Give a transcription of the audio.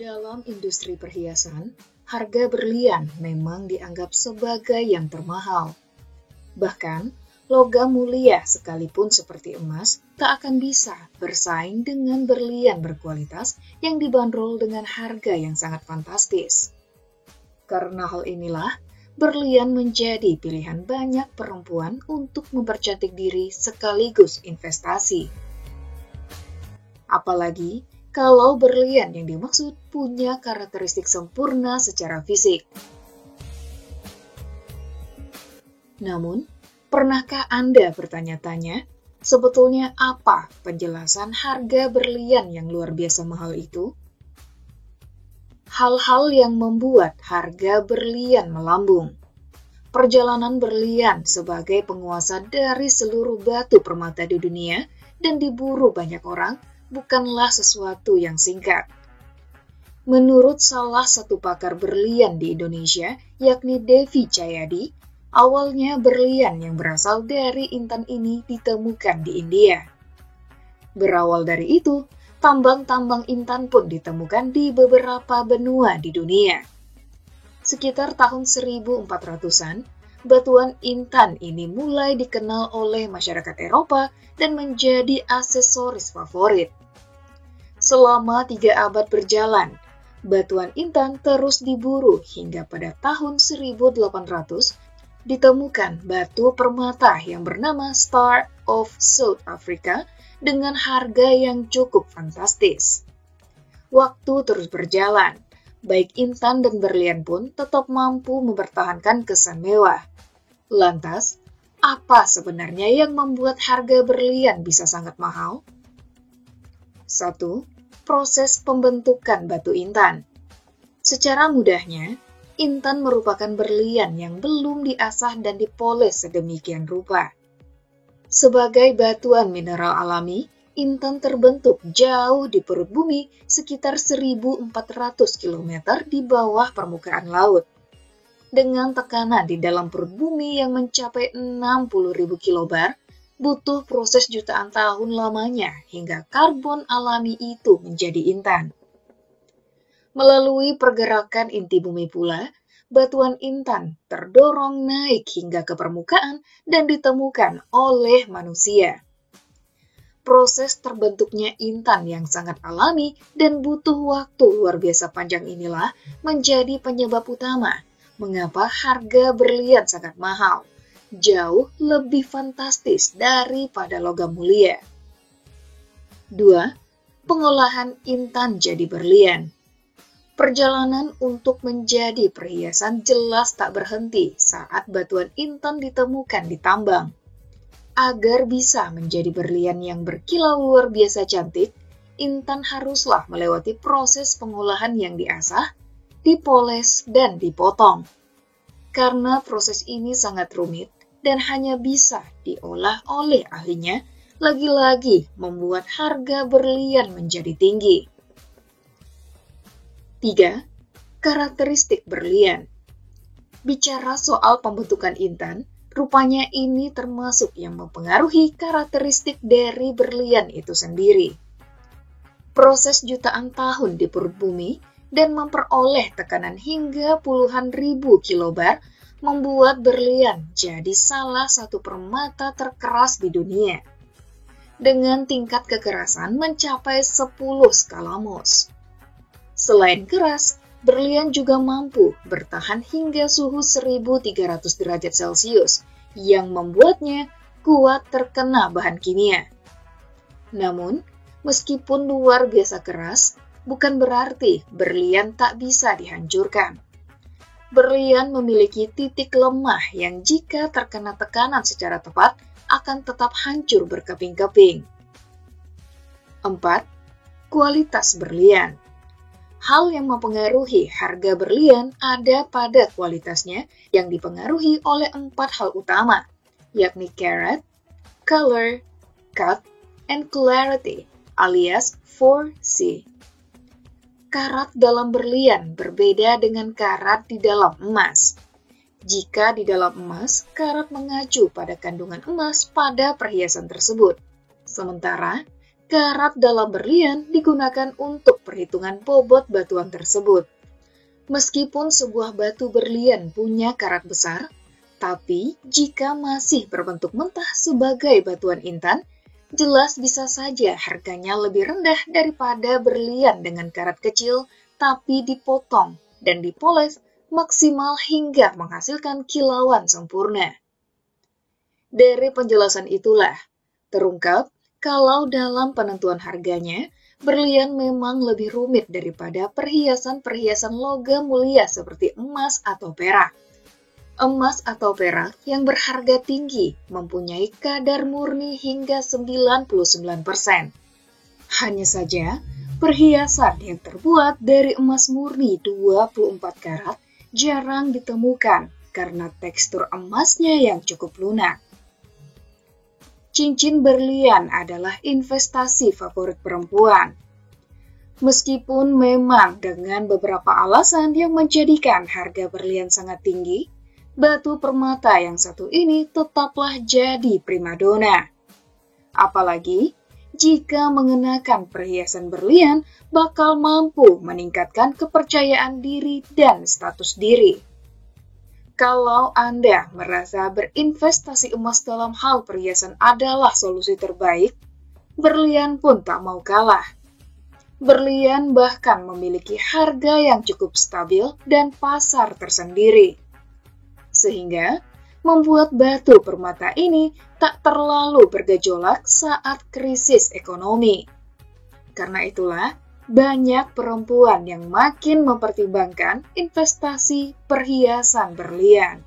Dalam industri perhiasan, harga berlian memang dianggap sebagai yang termahal. Bahkan, logam mulia sekalipun seperti emas tak akan bisa bersaing dengan berlian berkualitas yang dibanderol dengan harga yang sangat fantastis. Karena hal inilah, berlian menjadi pilihan banyak perempuan untuk mempercantik diri sekaligus investasi. Apalagi kalau berlian yang dimaksud punya karakteristik sempurna secara fisik. Namun, pernahkah Anda bertanya-tanya, sebetulnya apa penjelasan harga berlian yang luar biasa mahal itu? Hal-hal yang membuat harga berlian melambung. Perjalanan berlian sebagai penguasa dari seluruh batu permata di dunia dan diburu banyak orang bukanlah sesuatu yang singkat. Menurut salah satu pakar berlian di Indonesia, yakni Devi Cahyadi, awalnya berlian yang berasal dari intan ini ditemukan di India. Berawal dari itu, tambang-tambang intan pun ditemukan di beberapa benua di dunia. Sekitar tahun 1400-an, batuan intan ini mulai dikenal oleh masyarakat Eropa dan menjadi aksesoris favorit. Selama 3 abad berjalan, batuan intan terus diburu hingga pada tahun 1800 ditemukan batu permata yang bernama Star of South Africa dengan harga yang cukup fantastis. Waktu terus berjalan, baik intan dan berlian pun tetap mampu mempertahankan kesan mewah. Lantas, apa sebenarnya yang membuat harga berlian bisa sangat mahal? 1. Proses pembentukan batu intan. Secara mudahnya, intan merupakan berlian yang belum diasah dan dipoles sedemikian rupa. Sebagai batuan mineral alami, intan terbentuk jauh di perut bumi sekitar 1.400 km di bawah permukaan laut. Dengan tekanan di dalam perut bumi yang mencapai 60.000 kilobar, butuh proses jutaan tahun lamanya hingga karbon alami itu menjadi intan. Melalui pergerakan inti bumi pula, batuan intan terdorong naik hingga ke permukaan dan ditemukan oleh manusia. Proses terbentuknya intan yang sangat alami dan butuh waktu luar biasa panjang inilah menjadi penyebab utama mengapa harga berlian sangat mahal, jauh lebih fantastis daripada logam mulia. 2. Pengolahan intan jadi berlian. Perjalanan untuk menjadi perhiasan jelas tak berhenti saat batuan intan ditemukan di tambang. Agar bisa menjadi berlian yang berkilau luar biasa cantik, intan haruslah melewati proses pengolahan yang diasah, dipoles, dan dipotong. Karena proses ini sangat rumit dan hanya bisa diolah oleh ahlinya, lagi-lagi membuat harga berlian menjadi tinggi. 3. Karakteristik berlian. Bicara soal pembentukan intan, rupanya ini termasuk yang mempengaruhi karakteristik dari berlian itu sendiri. Proses jutaan tahun di perut bumi dan memperoleh tekanan hingga puluhan ribu kilobar membuat berlian jadi salah satu permata terkeras di dunia. Dengan tingkat kekerasan mencapai 10 skala Mohs. Selain keras, berlian juga mampu bertahan hingga suhu 1.300 derajat Celcius yang membuatnya kuat terkena bahan kimia. Namun, meskipun luar biasa keras, bukan berarti berlian tak bisa dihancurkan. Berlian memiliki titik lemah yang jika terkena tekanan secara tepat akan tetap hancur berkeping-keping. 4. Kualitas berlian. Hal yang mempengaruhi harga berlian ada pada kualitasnya yang dipengaruhi oleh 4 hal utama, yakni carat, color, cut, and clarity, alias 4C. Karat dalam berlian berbeda dengan karat di dalam emas. Jika di dalam emas, karat mengacu pada kandungan emas pada perhiasan tersebut. Sementara, karat dalam berlian digunakan untuk perhitungan bobot batuan tersebut. Meskipun sebuah batu berlian punya karat besar, tapi jika masih berbentuk mentah sebagai batuan intan, jelas bisa saja harganya lebih rendah daripada berlian dengan karat kecil tapi dipotong dan dipoles maksimal hingga menghasilkan kilauan sempurna. Dari penjelasan itulah terungkap kalau dalam penentuan harganya, berlian memang lebih rumit daripada perhiasan-perhiasan logam mulia seperti emas atau perak. Emas atau perak yang berharga tinggi mempunyai kadar murni hingga 99%. Hanya saja, perhiasan yang terbuat dari emas murni 24 karat jarang ditemukan karena tekstur emasnya yang cukup lunak. Cincin berlian adalah investasi favorit perempuan. Meskipun memang dengan beberapa alasan yang menjadikan harga berlian sangat tinggi, batu permata yang satu ini tetaplah jadi primadona. Apalagi jika mengenakan perhiasan berlian bakal mampu meningkatkan kepercayaan diri dan status diri. Kalau Anda merasa berinvestasi emas dalam hal perhiasan adalah solusi terbaik, berlian pun tak mau kalah. Berlian bahkan memiliki harga yang cukup stabil dan pasar tersendiri, sehingga membuat batu permata ini tak terlalu bergejolak saat krisis ekonomi. Karena itulah, banyak perempuan yang makin mempertimbangkan investasi perhiasan berlian.